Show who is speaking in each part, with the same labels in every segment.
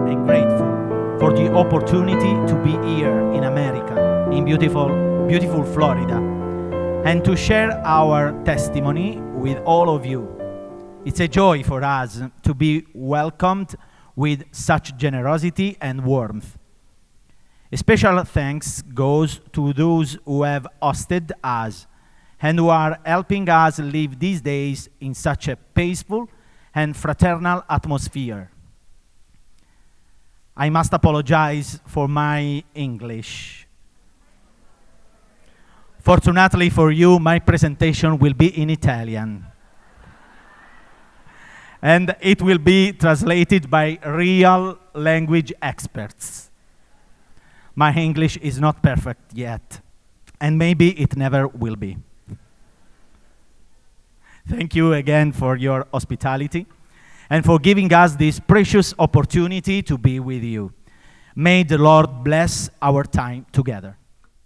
Speaker 1: and grateful for the opportunity to be here in America, in beautiful Florida, and to share our testimony with all of you. It's a joy for us to be welcomed with such generosity and warmth. A special thanks goes to those who have hosted us and who are helping us live these days in such a peaceful and fraternal atmosphere. I must apologize for my English. Fortunately for you, my presentation will be in Italian. And it will be translated by real language experts. My English is not perfect yet, and maybe it never will be. Thank you again for your hospitality and for giving us this precious opportunity to be with you. May the Lord bless our time together.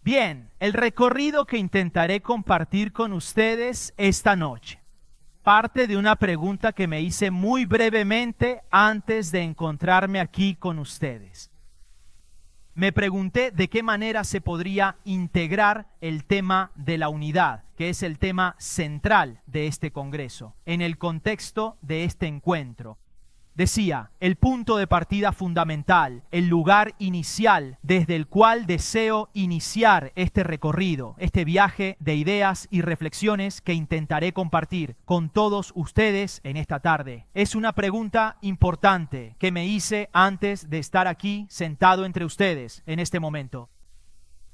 Speaker 2: Bien, el recorrido que intentaré compartir con ustedes esta noche parte de una pregunta que me hice muy brevemente antes de encontrarme aquí con ustedes. Me pregunté de qué manera se podría integrar el tema de la unidad, que es el tema central de este congreso, en el contexto de este encuentro. Decía, el punto de partida fundamental, el lugar inicial desde el cual deseo iniciar este recorrido, este viaje de ideas y reflexiones que intentaré compartir con todos ustedes en esta tarde. Es una pregunta importante que me hice antes de estar aquí sentado entre ustedes en este momento.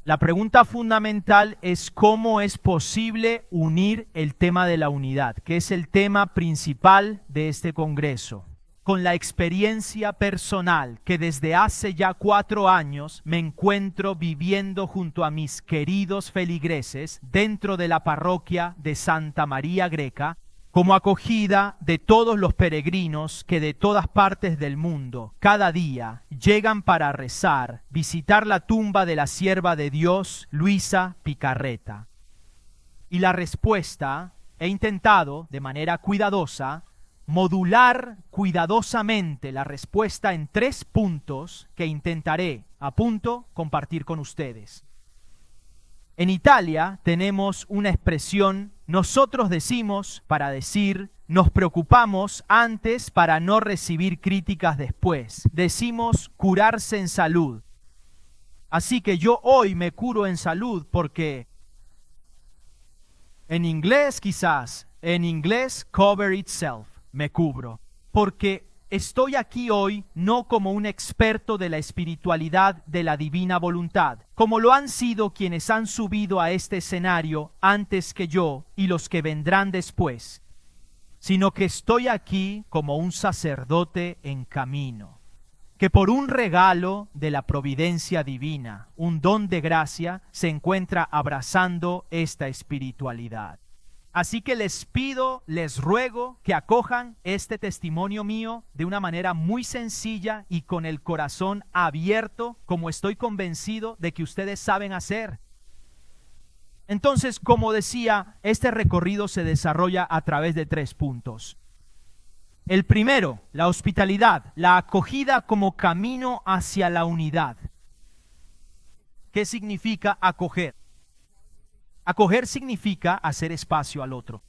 Speaker 2: La pregunta fundamental es cómo es posible unir el tema de la unidad, que es el tema principal de este congreso, con la experiencia personal que desde hace ya 4 años me encuentro viviendo junto a mis queridos feligreses dentro de la parroquia de Santa María Greca, como acogida de todos los peregrinos que de todas partes del mundo cada día llegan para rezar, visitar la tumba de la sierva de Dios, Luisa Picarreta. Y la respuesta, he intentado de manera cuidadosa modular cuidadosamente la respuesta en 3 puntos que intentaré compartir con ustedes. En Italia tenemos una expresión, nosotros decimos para decir, nos preocupamos antes para no recibir críticas después. Decimos curarse en salud. Así que yo hoy me curo en salud porque en inglés cover itself. Me cubro, porque estoy aquí hoy no como un experto de la espiritualidad de la divina voluntad, como lo han sido quienes han subido a este escenario antes que yo y los que vendrán después, sino que estoy aquí como un sacerdote en camino, que por un regalo de la providencia divina, un don de gracia, se encuentra abrazando esta espiritualidad. Así que les ruego que acojan este testimonio mío de una manera muy sencilla y con el corazón abierto, como estoy convencido de que ustedes saben hacer. Entonces, como decía, este recorrido se desarrolla a través de 3 puntos. El primero, la hospitalidad, la acogida como camino hacia la unidad. ¿Qué significa acoger? Acoger significa hacer espacio al otro.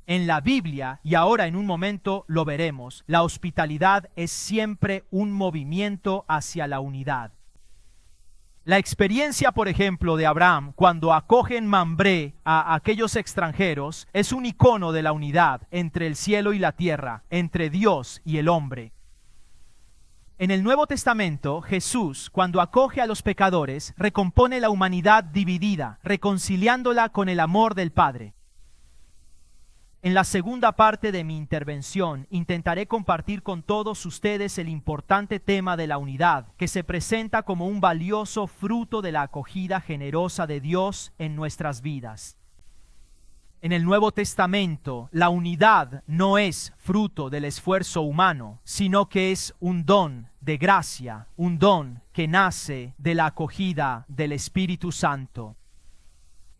Speaker 2: En la Biblia, y ahora en un momento lo veremos, la hospitalidad es siempre un movimiento hacia la unidad. La experiencia, por ejemplo, de Abraham cuando acoge en Mambré a aquellos extranjeros es un icono de la unidad entre el cielo y la tierra, entre Dios y el hombre. En el Nuevo Testamento, Jesús, cuando acoge a los pecadores, recompone la humanidad dividida, reconciliándola con el amor del Padre. En la segunda parte de mi intervención, intentaré compartir con todos ustedes el importante tema de la unidad, que se presenta como un valioso fruto de la acogida generosa de Dios en nuestras vidas. En el Nuevo Testamento, la unidad no es fruto del esfuerzo humano, sino que es un don de gracia, un don que nace de la acogida del Espíritu Santo.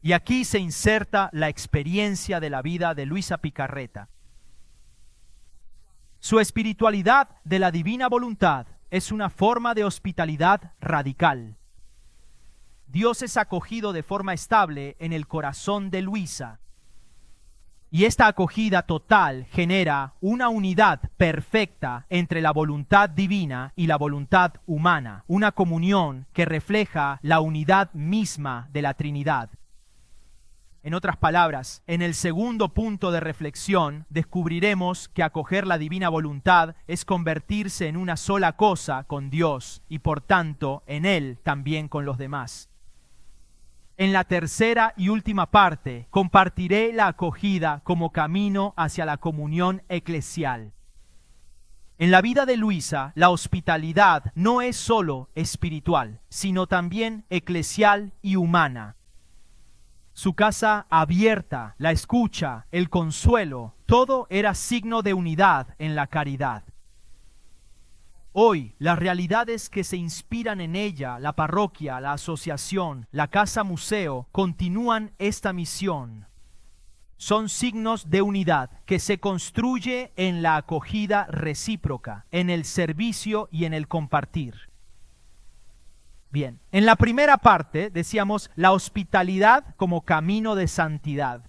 Speaker 2: Y aquí se inserta la experiencia de la vida de Luisa Picarreta. Su espiritualidad de la divina voluntad es una forma de hospitalidad radical. Dios es acogido de forma estable en el corazón de Luisa. Y esta acogida total genera una unidad perfecta entre la voluntad divina y la voluntad humana, una comunión que refleja la unidad misma de la Trinidad. En otras palabras, en el segundo punto de reflexión descubriremos que acoger la divina voluntad es convertirse en una sola cosa con Dios y por tanto en Él también con los demás. En la tercera y última parte compartiré la acogida como camino hacia la comunión eclesial. En la vida de Luisa, la hospitalidad no es solo espiritual, sino también eclesial y humana. Su casa abierta, la escucha, el consuelo, todo era signo de unidad en la caridad. Hoy, las realidades que se inspiran en ella, la parroquia, la asociación, la casa museo, continúan esta misión. Son signos de unidad que se construye en la acogida recíproca, en el servicio y en el compartir. Bien, en la primera parte decíamos la hospitalidad como camino de santidad.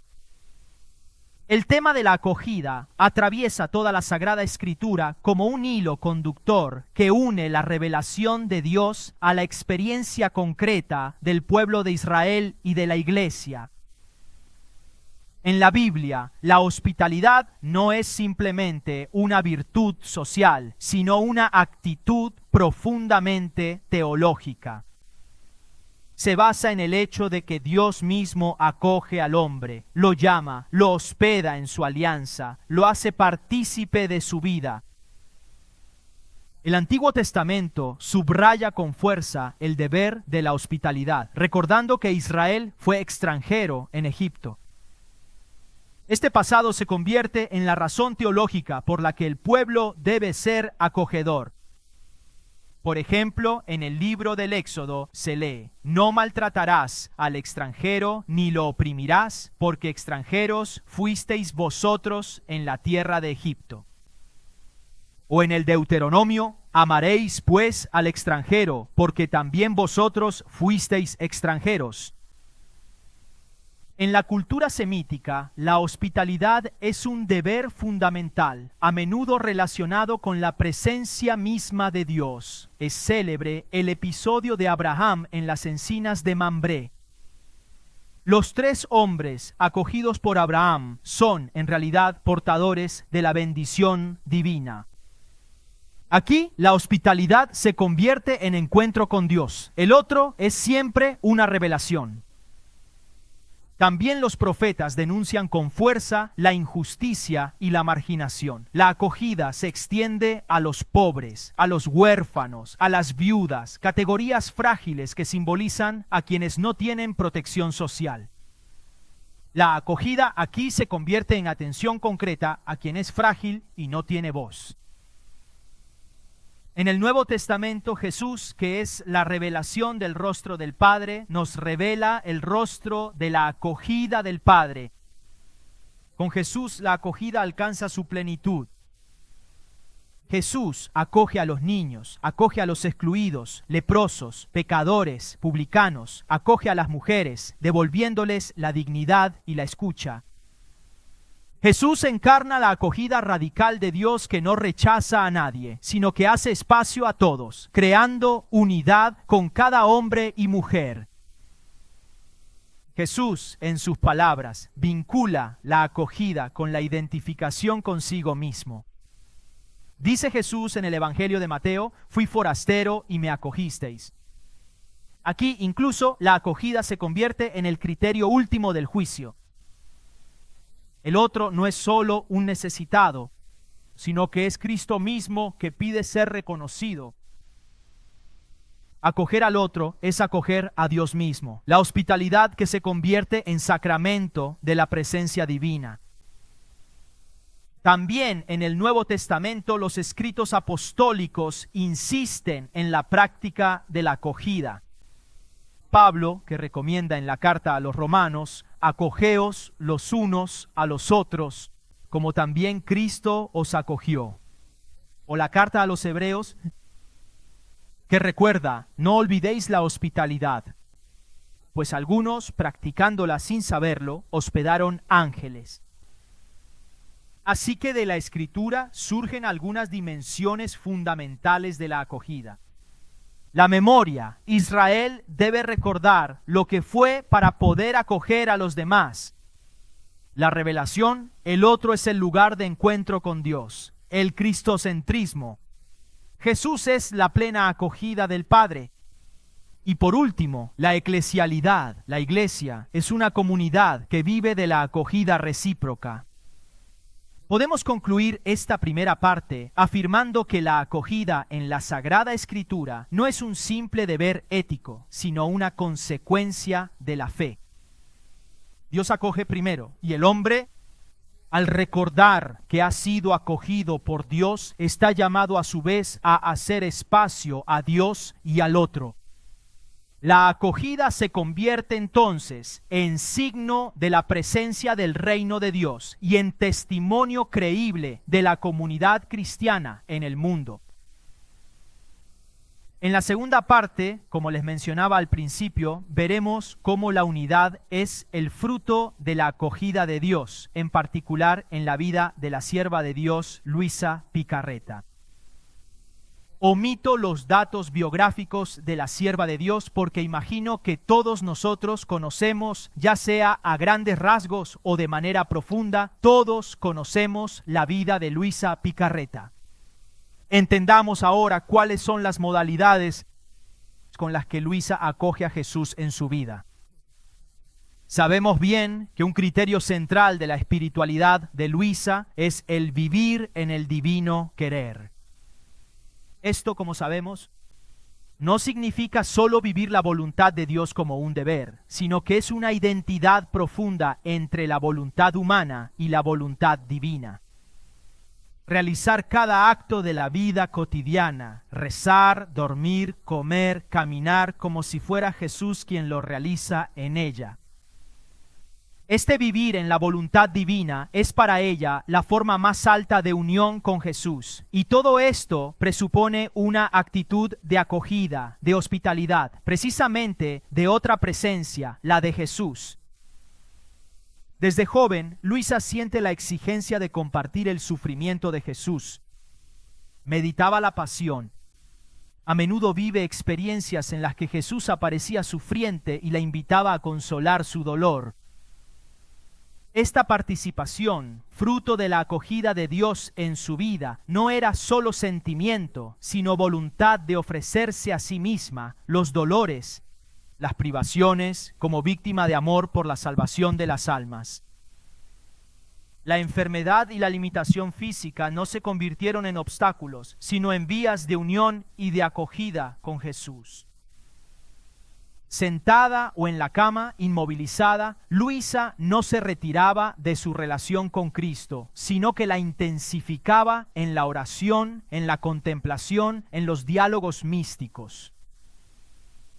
Speaker 2: El tema de la acogida atraviesa toda la Sagrada Escritura como un hilo conductor que une la revelación de Dios a la experiencia concreta del pueblo de Israel y de la Iglesia. En la Biblia, la hospitalidad no es simplemente una virtud social, sino una actitud profundamente teológica. Se basa en el hecho de que Dios mismo acoge al hombre, lo llama, lo hospeda en su alianza, lo hace partícipe de su vida. El Antiguo Testamento subraya con fuerza el deber de la hospitalidad, recordando que Israel fue extranjero en Egipto. Este pasado se convierte en la razón teológica por la que el pueblo debe ser acogedor. Por ejemplo, en el libro del Éxodo se lee: no maltratarás al extranjero ni lo oprimirás, porque extranjeros fuisteis vosotros en la tierra de Egipto. O en el Deuteronomio: amaréis pues al extranjero, porque también vosotros fuisteis extranjeros. En la cultura semítica, la hospitalidad es un deber fundamental, a menudo relacionado con la presencia misma de Dios. Es célebre el episodio de Abraham en las encinas de Mambré. Los 3 hombres acogidos por Abraham son, en realidad, portadores de la bendición divina. Aquí, la hospitalidad se convierte en encuentro con Dios. El otro es siempre una revelación. También los profetas denuncian con fuerza la injusticia y la marginación. La acogida se extiende a los pobres, a los huérfanos, a las viudas, categorías frágiles que simbolizan a quienes no tienen protección social. La acogida aquí se convierte en atención concreta a quien es frágil y no tiene voz. En el Nuevo Testamento, Jesús, que es la revelación del rostro del Padre, nos revela el rostro de la acogida del Padre. Con Jesús la acogida alcanza su plenitud. Jesús acoge a los niños, acoge a los excluidos, leprosos, pecadores, publicanos, acoge a las mujeres, devolviéndoles la dignidad y la escucha. Jesús encarna la acogida radical de Dios que no rechaza a nadie, sino que hace espacio a todos, creando unidad con cada hombre y mujer. Jesús, en sus palabras, vincula la acogida con la identificación consigo mismo. Dice Jesús en el Evangelio de Mateo: fui forastero y me acogisteis. Aquí incluso la acogida se convierte en el criterio último del juicio. El otro no es solo un necesitado, sino que es Cristo mismo que pide ser reconocido. Acoger al otro es acoger a Dios mismo, la hospitalidad que se convierte en sacramento de la presencia divina. También en el Nuevo Testamento los escritos apostólicos insisten en la práctica de la acogida. Pablo, que recomienda en la carta a los romanos: acogeos los unos a los otros, como también Cristo os acogió. o la carta a los Hebreos, que recuerda, no olvidéis la hospitalidad, pues algunos, practicándola sin saberlo, hospedaron ángeles. Así que de la Escritura surgen algunas dimensiones fundamentales de la acogida. La memoria. Israel debe recordar lo que fue para poder acoger a los demás. La revelación. El otro es el lugar de encuentro con Dios. El cristocentrismo. Jesús es la plena acogida del Padre. Y por último, la eclesialidad. La iglesia es una comunidad que vive de la acogida recíproca. Podemos concluir esta primera parte afirmando que la acogida en la Sagrada Escritura no es un simple deber ético, sino una consecuencia de la fe. Dios acoge primero, y el hombre, al recordar que ha sido acogido por Dios, está llamado a su vez a hacer espacio a Dios y al otro. La acogida se convierte entonces en signo de la presencia del reino de Dios y en testimonio creíble de la comunidad cristiana en el mundo. En la segunda parte, como les mencionaba al principio, veremos cómo la unidad es el fruto de la acogida de Dios, en particular en la vida de la sierva de Dios, Luisa Picarreta. Omito los datos biográficos de la sierva de Dios porque imagino que todos nosotros conocemos, ya sea a grandes rasgos o de manera profunda, todos conocemos la vida de Luisa Picarreta. Entendamos ahora cuáles son las modalidades con las que Luisa acoge a Jesús en su vida. Sabemos bien que un criterio central de la espiritualidad de Luisa es el vivir en el divino querer. Esto, como sabemos, no significa solo vivir la voluntad de Dios como un deber, sino que es una identidad profunda entre la voluntad humana y la voluntad divina. Realizar cada acto de la vida cotidiana, rezar, dormir, comer, caminar, como si fuera Jesús quien lo realiza en ella. Este vivir en la voluntad divina es para ella la forma más alta de unión con Jesús. Y todo esto presupone una actitud de acogida, de hospitalidad, precisamente de otra presencia, la de Jesús. Desde joven, Luisa siente la exigencia de compartir el sufrimiento de Jesús. Meditaba la pasión. A menudo vive experiencias en las que Jesús aparecía sufriente y la invitaba a consolar su dolor. Esta participación, fruto de la acogida de Dios en su vida, no era solo sentimiento, sino voluntad de ofrecerse a sí misma los dolores, las privaciones, como víctima de amor por la salvación de las almas. La enfermedad y la limitación física no se convirtieron en obstáculos, sino en vías de unión y de acogida con Jesús. Sentada o en la cama, inmovilizada, Luisa no se retiraba de su relación con Cristo, sino que la intensificaba en la oración, en la contemplación, en los diálogos místicos.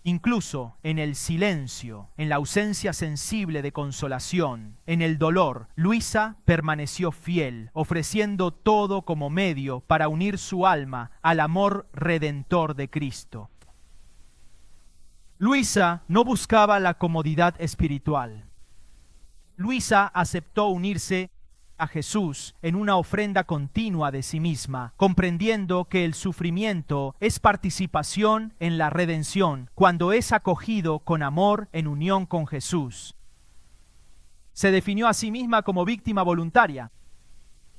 Speaker 2: Incluso en el silencio, en la ausencia sensible de consolación, en el dolor, Luisa permaneció fiel, ofreciendo todo como medio para unir su alma al amor redentor de Cristo. Luisa no buscaba la comodidad espiritual. Luisa aceptó unirse a Jesús en una ofrenda continua de sí misma, comprendiendo que el sufrimiento es participación en la redención cuando es acogido con amor en unión con Jesús. Se definió a sí misma como víctima voluntaria.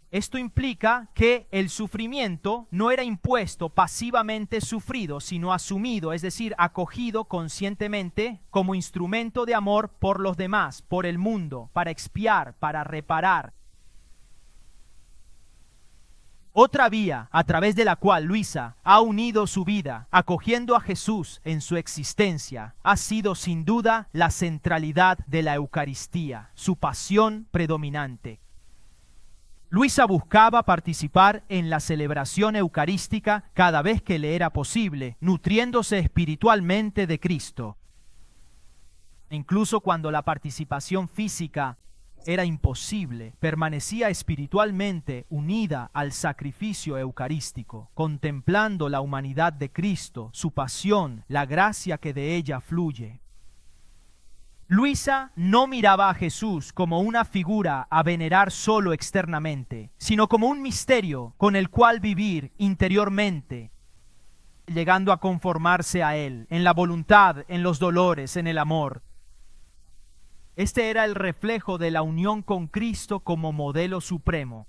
Speaker 2: Esto implica que el sufrimiento no era impuesto pasivamente sufrido, sino asumido, es decir, acogido conscientemente como instrumento de amor por los demás, por el mundo, para expiar, para reparar. Otra vía a través de la cual Luisa ha unido su vida, acogiendo a Jesús en su existencia, ha sido sin duda la centralidad de la Eucaristía, su pasión predominante. Luisa buscaba participar en la celebración eucarística cada vez que le era posible, nutriéndose espiritualmente de Cristo. Incluso cuando la participación física era imposible, permanecía espiritualmente unida al sacrificio eucarístico, contemplando la humanidad de Cristo, su pasión, la gracia que de ella fluye. Luisa no miraba a Jesús como una figura a venerar solo externamente, sino como un misterio con el cual vivir interiormente, llegando a conformarse a Él, en la voluntad, en los dolores, en el amor. Este era el reflejo de la unión con Cristo como modelo supremo.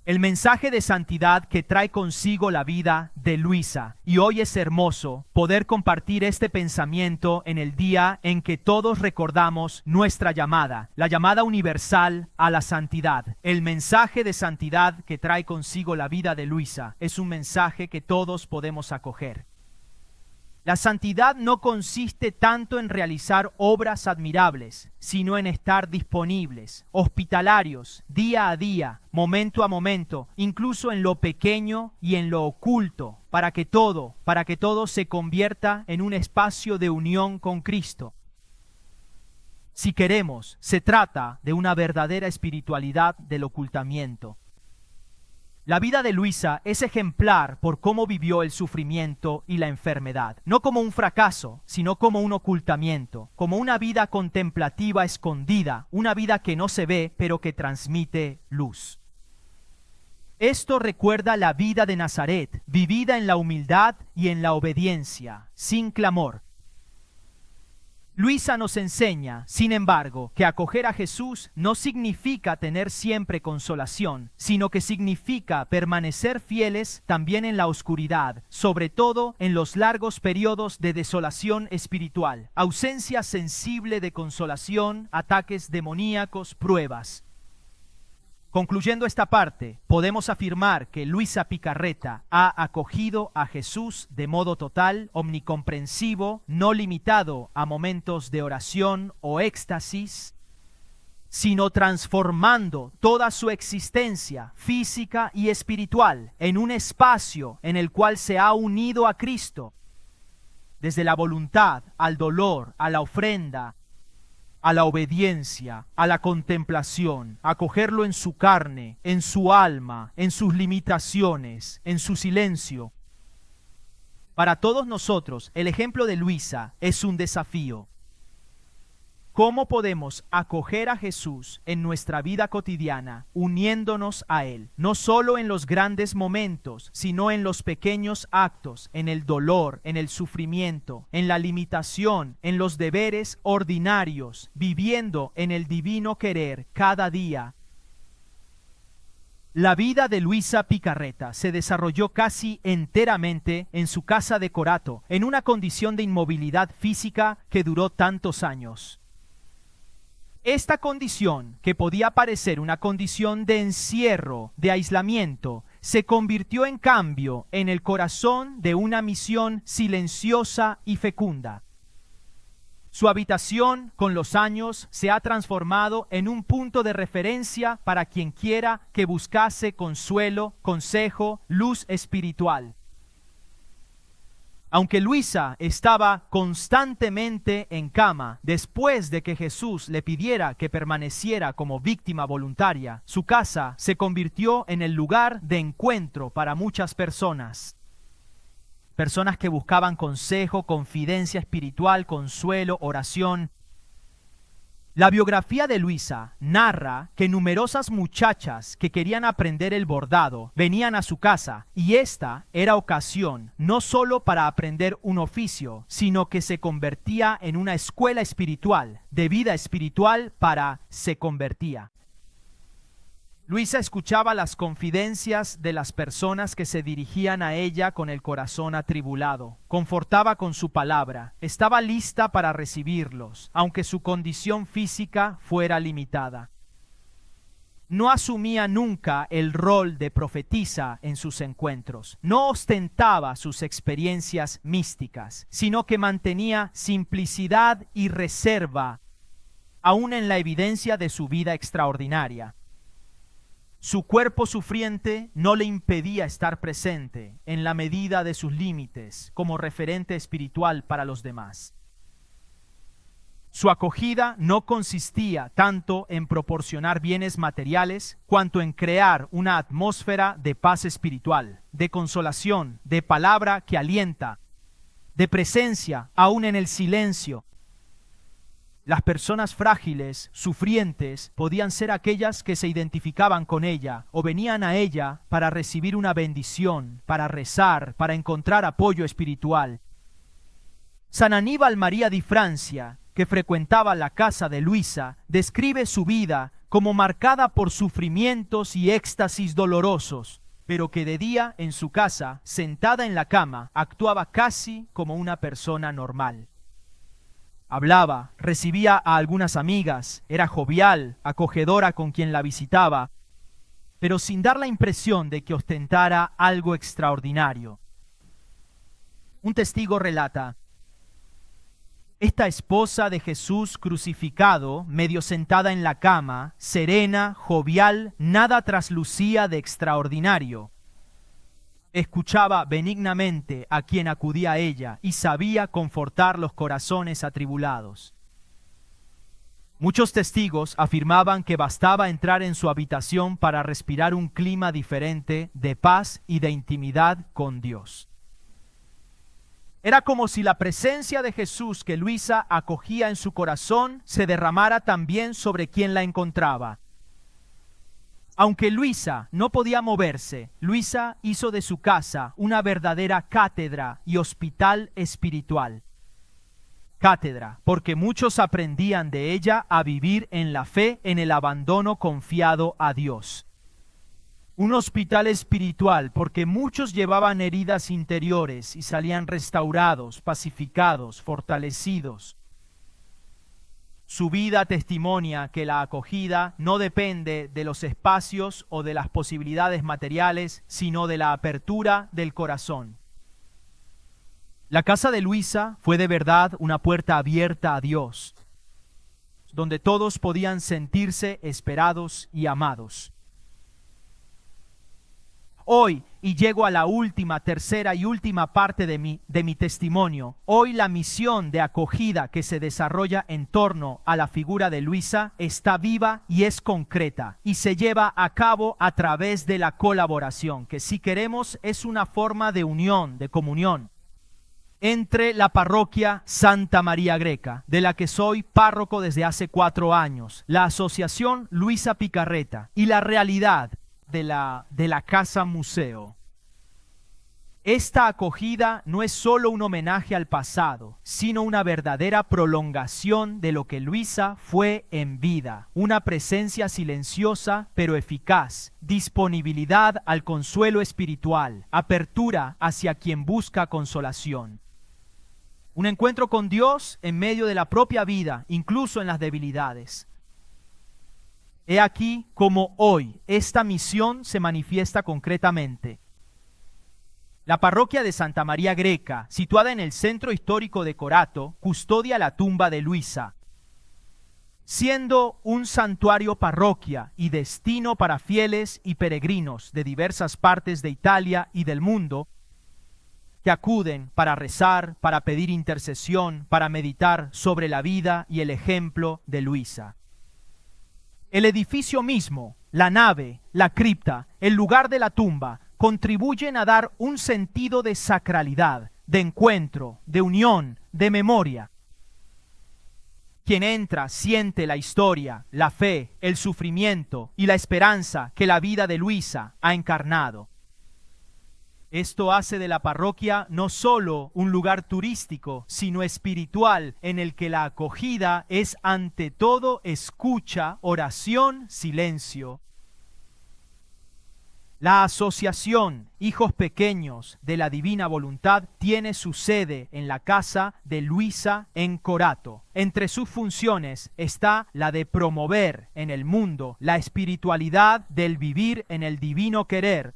Speaker 2: El mensaje de santidad que trae consigo la vida de Luisa. Y hoy es hermoso poder compartir este pensamiento en el día en que todos recordamos nuestra llamada, la llamada universal a la santidad. El mensaje de santidad que trae consigo la vida de Luisa es un mensaje que todos podemos acoger. La santidad no consiste tanto en realizar obras admirables, sino en estar disponibles, hospitalarios, día a día, momento a momento, incluso en lo pequeño y en lo oculto, para que todo se convierta en un espacio de unión con Cristo. Si queremos, se trata de una verdadera espiritualidad del ocultamiento. La vida de Luisa es ejemplar por cómo vivió el sufrimiento y la enfermedad, no como un fracaso, sino como un ocultamiento, como una vida contemplativa escondida, una vida que no se ve, pero que transmite luz. Esto recuerda la vida de Nazaret, vivida en la humildad y en la obediencia, sin clamor. Luisa nos enseña, sin embargo, que acoger a Jesús no significa tener siempre consolación, sino que significa permanecer fieles también en la oscuridad, sobre todo en los largos periodos de desolación espiritual, ausencia sensible de consolación, ataques demoníacos, pruebas. Concluyendo esta parte, podemos afirmar que Luisa Picarreta ha acogido a Jesús de modo total, omnicomprensivo, no limitado a momentos de oración o éxtasis, sino transformando toda su existencia física y espiritual en un espacio en el cual se ha unido a Cristo, desde la voluntad al dolor, a la ofrenda, a la obediencia, a la contemplación, acogerlo en su carne, en su alma, en sus limitaciones, en su silencio. Para todos nosotros, el ejemplo de Luisa es un desafío. ¿Cómo podemos acoger a Jesús en nuestra vida cotidiana, uniéndonos a Él? No solo en los grandes momentos, sino en los pequeños actos, en el dolor, en el sufrimiento, en la limitación, en los deberes ordinarios, viviendo en el divino querer cada día. La vida de Luisa Picarreta se desarrolló casi enteramente en su casa de Corato, en una condición de inmovilidad física que duró tantos años. Esta condición, que podía parecer una condición de encierro, de aislamiento, se convirtió en cambio en el corazón de una misión silenciosa y fecunda. Su habitación, con los años, se ha transformado en un punto de referencia para quien quiera que buscase consuelo, consejo, luz espiritual. Aunque Luisa estaba constantemente en cama después de que Jesús le pidiera que permaneciera como víctima voluntaria, su casa se convirtió en el lugar de encuentro para muchas personas. Personas que buscaban consejo, confidencia espiritual, consuelo, oración. La biografía de Luisa narra que numerosas muchachas que querían aprender el bordado venían a su casa, y esta era ocasión no solo para aprender un oficio, sino que se convertía en una escuela espiritual, de vida espiritual se convertía. Luisa escuchaba las confidencias de las personas que se dirigían a ella con el corazón atribulado, confortaba con su palabra, estaba lista para recibirlos, aunque su condición física fuera limitada. No asumía nunca el rol de profetisa en sus encuentros, no ostentaba sus experiencias místicas, sino que mantenía simplicidad y reserva, aún en la evidencia de su vida extraordinaria. Su cuerpo sufriente no le impedía estar presente en la medida de sus límites como referente espiritual para los demás. Su acogida no consistía tanto en proporcionar bienes materiales cuanto en crear una atmósfera de paz espiritual, de consolación, de palabra que alienta, de presencia aún en el silencio. Las personas frágiles, sufrientes, podían ser aquellas que se identificaban con ella o venían a ella para recibir una bendición, para rezar, para encontrar apoyo espiritual. San Aníbal María di Francia, que frecuentaba la casa de Luisa, describe su vida como marcada por sufrimientos y éxtasis dolorosos, pero que de día en su casa, sentada en la cama, actuaba casi como una persona normal. Hablaba, recibía a algunas amigas, era jovial, acogedora con quien la visitaba, pero sin dar la impresión de que ostentara algo extraordinario. Un testigo relata: esta esposa de Jesús crucificado, medio sentada en la cama, serena, jovial, nada traslucía de extraordinario. Escuchaba benignamente a quien acudía a ella y sabía confortar los corazones atribulados. Muchos testigos afirmaban que bastaba entrar en su habitación para respirar un clima diferente de paz y de intimidad con Dios. Era como si la presencia de Jesús que Luisa acogía en su corazón se derramara también sobre quien la encontraba. Aunque Luisa no podía moverse, Luisa hizo de su casa una verdadera cátedra y hospital espiritual. Cátedra, porque muchos aprendían de ella a vivir en la fe, en el abandono confiado a Dios. Un hospital espiritual, porque muchos llevaban heridas interiores y salían restaurados, pacificados, fortalecidos. Su vida testimonia que la acogida no depende de los espacios o de las posibilidades materiales, sino de la apertura del corazón. La casa de Luisa fue de verdad una puerta abierta a Dios, donde todos podían sentirse esperados y amados. Hoy, y llego a la tercera y última parte de mi testimonio, hoy la misión de acogida que se desarrolla en torno a la figura de Luisa está viva y es concreta, y se lleva a cabo a través de la colaboración, que si queremos es una forma de unión, de comunión, entre la parroquia Santa María Greca, de la que soy párroco desde hace 4 años, la asociación Luisa Picarreta y la realidad de la casa museo. Esta acogida no es solo un homenaje al pasado, sino una verdadera prolongación de lo que Luisa fue en vida, una presencia silenciosa pero eficaz, disponibilidad al consuelo espiritual, apertura hacia quien busca consolación. Un encuentro con Dios en medio de la propia vida, incluso en las debilidades. He aquí como hoy esta misión se manifiesta concretamente. La parroquia de Santa María Greca, situada en el centro histórico de Corato, custodia la tumba de Luisa. Siendo un santuario parroquia y destino para fieles y peregrinos de diversas partes de Italia y del mundo, que acuden para rezar, para pedir intercesión, para meditar sobre la vida y el ejemplo de Luisa. El edificio mismo, la nave, la cripta, el lugar de la tumba, contribuyen a dar un sentido de sacralidad, de encuentro, de unión, de memoria. Quien entra siente la historia, la fe, el sufrimiento y la esperanza que la vida de Luisa ha encarnado. Esto hace de la parroquia no solo un lugar turístico, sino espiritual, en el que la acogida es ante todo escucha, oración, silencio. La asociación Hijos Pequeños de la Divina Voluntad tiene su sede en la casa de Luisa en Corato. Entre sus funciones está la de promover en el mundo la espiritualidad del vivir en el divino querer,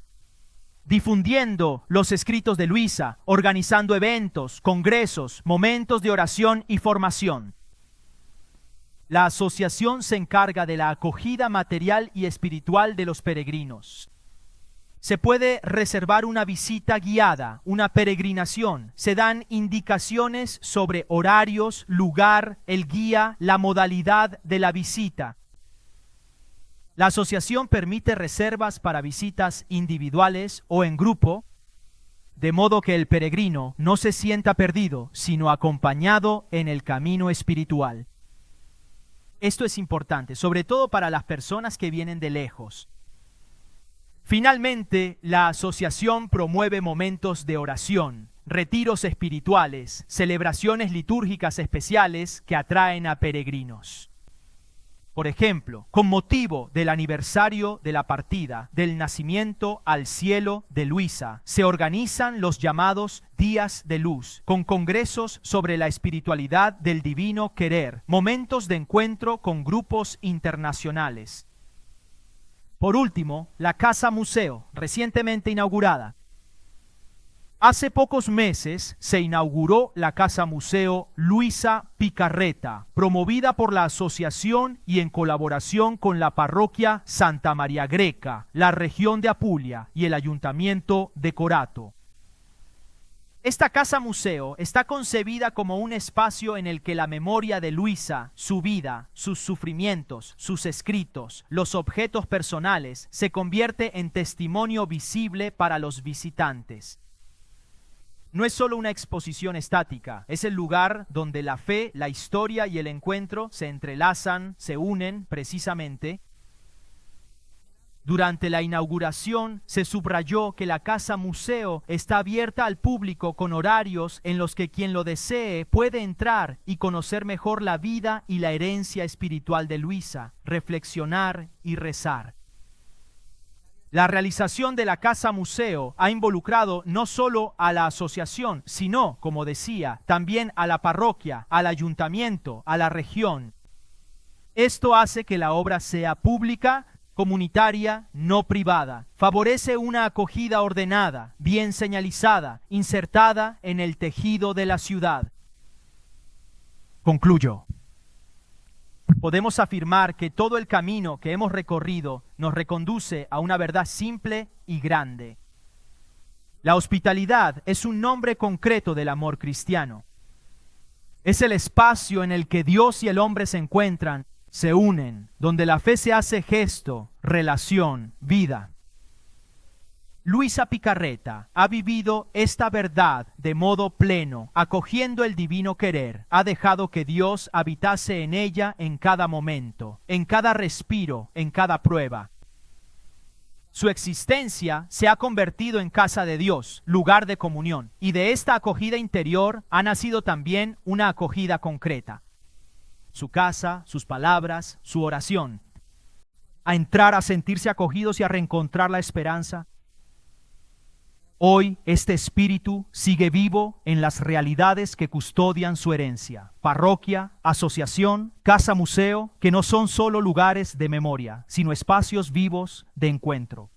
Speaker 2: difundiendo los escritos de Luisa, organizando eventos, congresos, momentos de oración y formación. La asociación se encarga de la acogida material y espiritual de los peregrinos. Se puede reservar una visita guiada, una peregrinación. Se dan indicaciones sobre horarios, lugar, el guía, la modalidad de la visita. La asociación permite reservas para visitas individuales o en grupo, de modo que el peregrino no se sienta perdido, sino acompañado en el camino espiritual. Esto es importante, sobre todo para las personas que vienen de lejos. Finalmente, la asociación promueve momentos de oración, retiros espirituales, celebraciones litúrgicas especiales que atraen a peregrinos. Por ejemplo, con motivo del aniversario de la partida, del nacimiento al cielo de Luisa, se organizan los llamados Días de Luz, con congresos sobre la espiritualidad del divino querer, momentos de encuentro con grupos internacionales. Por último, la Casa Museo, recientemente inaugurada. Hace pocos meses se inauguró la Casa Museo Luisa Picarreta, promovida por la asociación y en colaboración con la parroquia Santa María Greca, la región de Apulia y el ayuntamiento de Corato. Esta casa museo está concebida como un espacio en el que la memoria de Luisa, su vida, sus sufrimientos, sus escritos, los objetos personales, se convierte en testimonio visible para los visitantes. No es solo una exposición estática, es el lugar donde la fe, la historia y el encuentro se entrelazan, se unen precisamente. Durante la inauguración se subrayó que la Casa Museo está abierta al público con horarios en los que quien lo desee puede entrar y conocer mejor la vida y la herencia espiritual de Luisa, reflexionar y rezar. La realización de la Casa Museo ha involucrado no solo a la asociación, sino, como decía, también a la parroquia, al ayuntamiento, a la región. Esto hace que la obra sea pública, comunitaria, no privada. Favorece una acogida ordenada, bien señalizada, insertada en el tejido de la ciudad. Concluyo. Podemos afirmar que todo el camino que hemos recorrido nos reconduce a una verdad simple y grande. La hospitalidad es un nombre concreto del amor cristiano. Es el espacio en el que Dios y el hombre se encuentran, se unen, donde la fe se hace gesto, relación, vida. Luisa Picarreta ha vivido esta verdad de modo pleno, acogiendo el divino querer. Ha dejado que Dios habitase en ella en cada momento, en cada respiro, en cada prueba. Su existencia se ha convertido en casa de Dios, lugar de comunión, y de esta acogida interior ha nacido también una acogida concreta. Su casa, sus palabras, su oración. A entrar a sentirse acogidos y a reencontrar la esperanza. Hoy este espíritu sigue vivo en las realidades que custodian su herencia. Parroquia, asociación, casa museo, que no son solo lugares de memoria, sino espacios vivos de encuentro.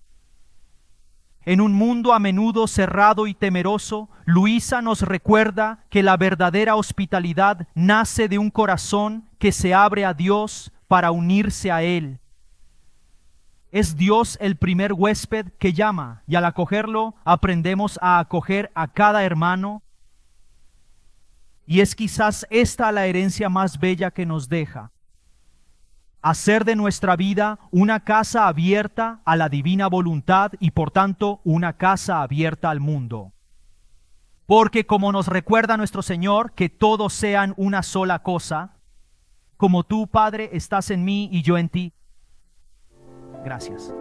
Speaker 2: En un mundo a menudo cerrado y temeroso, Luisa nos recuerda que la verdadera hospitalidad nace de un corazón que se abre a Dios para unirse a Él. Es Dios el primer huésped que llama, y al acogerlo aprendemos a acoger a cada hermano. Y es quizás esta la herencia más bella que nos deja. Hacer de nuestra vida una casa abierta a la divina voluntad y por tanto una casa abierta al mundo. Porque como nos recuerda nuestro Señor, que todos sean una sola cosa, como tú, Padre, estás en mí y yo en ti. Gracias.